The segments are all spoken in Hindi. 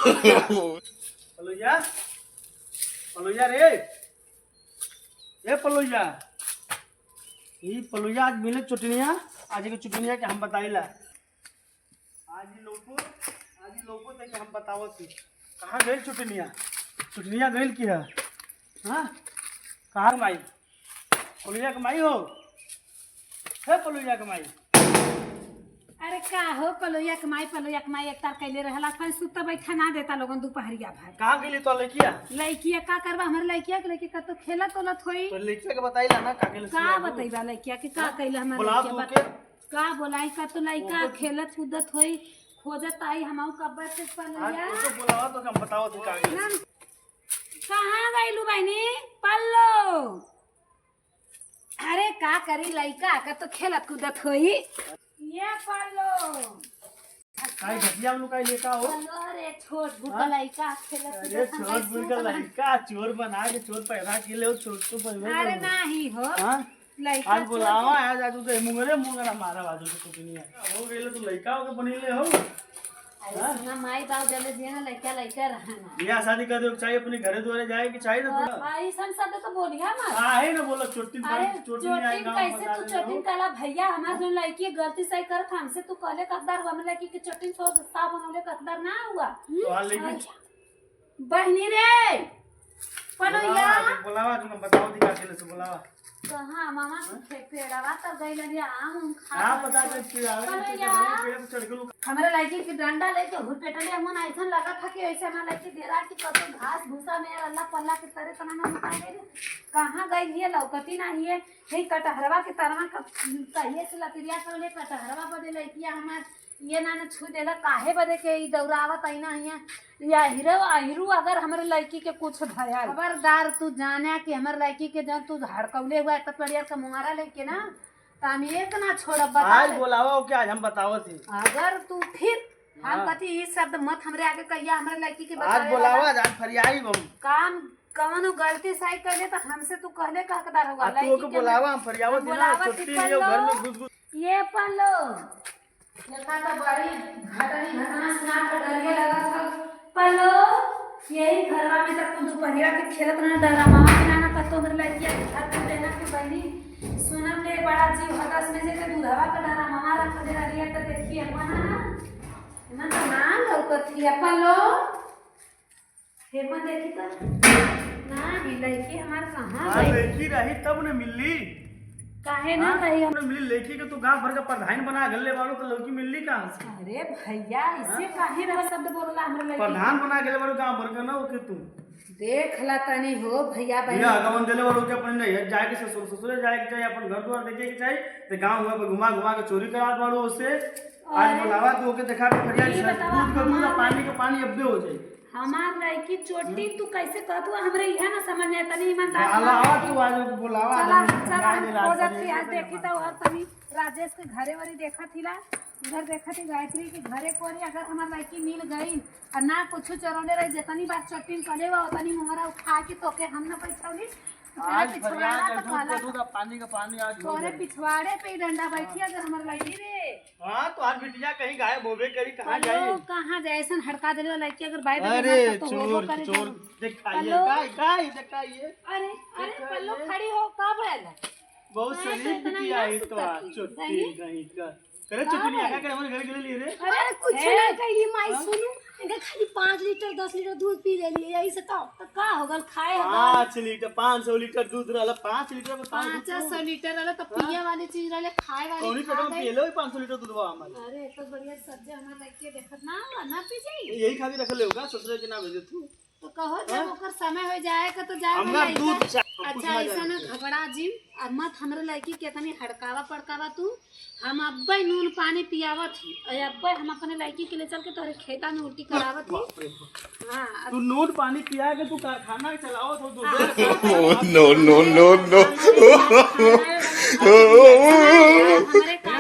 पलोया पलोया रे ये पलोया ये पलोया आज मिले चुटनिया आज के चुटनिया के हम बताइला आज ही लोगो तक हम बतावत थी कहाँ गई चुटनिया गई की है हाँ कहाँ माई पलोया कमाई हो है पलोया कमाई अरे का हो पलोया कमाई एक तार कैले रहला फिर सुत बैठा ना देता लोगन दोपहरिया भाई कहाँ गई तो लड़किया लड़किया का करबा हमर लड़किया के लेके तो खेला तोलत होई तो लड़किया के बताइला ना का गेल का बतैबा लड़किया के का कैले हमर बुला लड़किया तू के का बोलाई का तो लड़का खेलत कूदत होई खोजत आई हमहु कब्बर से पलोया आज तो बुलावा तो हम बताओ तू का गेल कहां गइलू बहनी पल्लो अरे का करी लड़का का तो खेलत कूदत होई ये पल्लो काई घटिया लोग काई लेका हो अरे छोट बुका लड़का खेलत अरे छोट बुका लड़का चोर बना के चोर पैदा के ले छोट तो पैदा अरे नहीं हो हां लड़का आज बुलावा आज आज तो मुंगरा मारा बाजू तो कुछ नहीं है हो गेले तो लड़का हो के बनेले हो अरे सुना माई बाप जले दिए लड़का रहना बियाह शादी कर दे चाहिए अपने घरे द्वारे जाए कि चाहिए ना थोड़ा भाई सन शब्द तो बोलिया मत आहे ना बोला चोटी अरे चोटी नहीं आई चोटिन कैसे तू चोटिन काला भैया हमार जो लड़की गलती सही करत हमसे तू कहले ककदार हुआ मतलब कि चोटिन तो साफ बनौले ककदार ना हुआ तो हाल लेकिन बहनी रे पलोया बुलावा तुम बताओ दिखा के ले से बुलावा कहां मामा के पेड़वा तक गई लगी आम खा हां पता कर के आवे पेड़ पे चढ़ के हमारे लड़की के डंडा लेके हुपेटले मन ऐसा लगा था कि ऐसे हमारे लड़की डेरा की कतो घास भूसा में अल्लाह पल्ला के तरह तना में उठा ले कहां गई है लौकती ना है हे कटहरवा के तरवा कहिए से लतिरिया कर ले कटहरवा बदे लड़किया हमार ये ना छू देला काहे बदे के ई दौरावत आईना है या हीरो अगर हमारे लड़की के कुछ भया खबरदार तू जाने कि हमारे लड़की के जब तू हड़कौले हुआ त परियार का मुहारा लेके ना तो हम एक ना छोड़ब बता आज बुलावा क्या आज हम बतावो थी अगर तू फिर हम कथी ई शब्द मत हमरे आगे कहिया हमारे लड़की के आज बुलावा आज फरियाई बम काम कवनो गलती सही करले तो हमसे तू कहले का हकदार होगा तू के बुलावा हम फरियावत ना छुट्टी है घर में घुस ये पल्लो देखा तो बड़ी घटना सुना कर डरिए लगा था पल्लो यही घरवा में तक तू दोपहरिया के खेलत ना डरा मामा के नाना कतो हमरे लड़किया के घर पे देना के बहनी सुनम ले बड़ा जीव हदस में से दूधवा का डरा मामा रख दे रही तो देखिए मना ना नाम लौकत है पल्लो फिर मैं देखी तो ना ही लड़की हमार कहां गई लड़की रही तब ने मिलली काहे ना रही हमने मिली लड़की के तू गांव भर का प्रधान बना गल्ले वालों तो लड़की मिलली कहां से अरे भैया इसे काहे रहा शब्द बोलला हमरे लड़की प्रधान बना गल्ले वालों गांव भर का ना ओके तू देख ला तनी हो भैया बहन भैया गवन देले वालों के अपन नहीं जाए के ससुर जाए के चाहिए अपन घर द्वार देखे के चाहिए तो गांव में घुमा के चोरी करात वालों उससे आज बुलावा तो ओके देखा के फरियाद दूध का दूध पानी का पानी अब्बे हो जाए हमार लड़की चोटी तू कैसे कहत हुआ हमरे इहा ना समझ में तनी ईमानदार बुलावा तू आज बुलावा चला हो जाती आज देखी तो और तनी राजेश के घरे वाली देखा थीला घर देखा थी गायत्री के घरे कोरी अगर हमार लड़की मिल गई और ना कुछ चरोले रही जतनी बात चोटी कले वा उतनी मोहरा उठा के तोके हम ना पैछौली आज फरियाद का दूध पानी का पानी आज तोरे पिछवाड़े पे डंडा बैठी अगर हमार लड़की रे हां तो आज बिटिया कहीं गायब होबे करी कहां जाई कहां जाए ऐसन हड़का देले लड़की अगर बाय अरे चोर चोर दिखाइए काय दिखाइए अरे अरे पल्लो खड़ी हो का बोला बहुत सही बिटिया है तो चुट्टी कहीं का करे चुटनी आका करे हमरे घर के लिए रे अरे कुछ नहीं कही माई सुनू इनका खाली 5 लीटर 10 लीटर दूध पी ले लिए यही से तो का होगल खाए 5 लीटर 500 लीटर दूध रहला 5 लीटर में 500 लीटर वाला तो पिए वाली चीज रहले खाए वाली कौनी कदम पी लो 500 लीटर दूधवा हमारे अरे तो बढ़िया सब्जी हमार लड़की देखत ना पी जाई यही खाली रख ले होगा ससुर के ना भेजे तू तो कहो जब ओकर समय हो जाएगा तो जाए हमरा दूध अच्छा ऐसा ना घबरा जी अब मत हमरे लड़की के तनी हड़कावा पड़कावा तू हम अब्बे नून पानी पियावत ही और अब्बे हम अपने लड़की के ले चल के तोरे खेता में उल्टी करावत ही हां तू नून पानी पिया के तू कारखाना चलाओ तो नो नो नो नो हमारे काम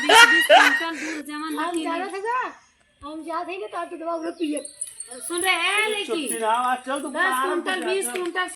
20 क्विंटल दूध जमा ना हम जाते हैं तो दवा पिए सुन रहे हैं लेकिन चल तू 10 क्विंटल 20 क्विंटल